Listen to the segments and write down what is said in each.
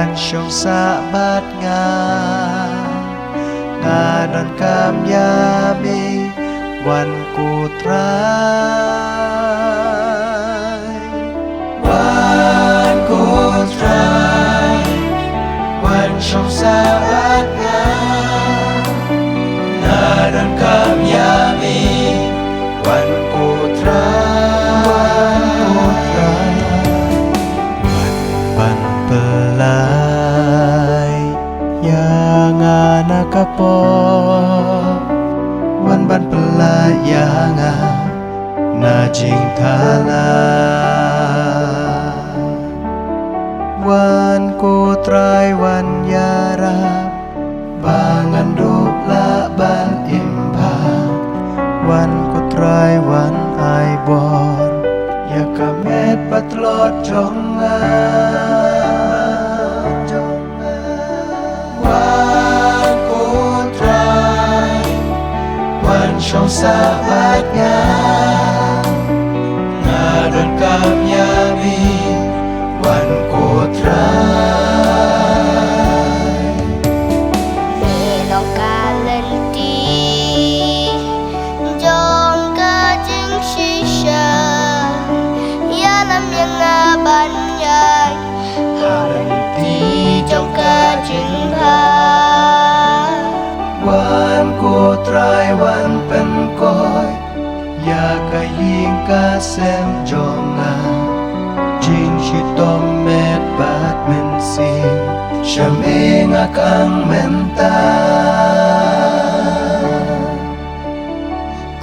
วันชงสะบัดงานอนกามยามีวันกูตรายวันกูตรายวันชงสะบัดงานอนกามยามีวันกูตรายวันเปลายยางานากะปอวันบันเปลายยางานาจิงทาลาวันกูตรายวันยาราบางอันดูละบันอิมพาวันกูตรายวันไอบอนอยากะเม็ดปัตลอดจงงาวันกูตรายวันชงสะบัดงาดอนกามยามีวันกูตรายวันกูตรายวันเป็นก้อยอยากกะยิงกะเซมจงงาจิงชิตอมเม็ดบาดเมนซีชะเมงะกังเมนตา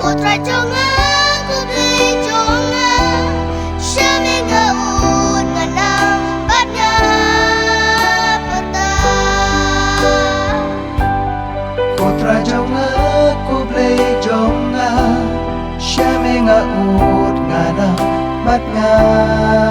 กูตรายจงงากูบลีจงงาชะเมงะอูดงะนาบัดงาปะตากูตรายจงงากูบลีจงงาชะเมงะอูดงะนาบัดงา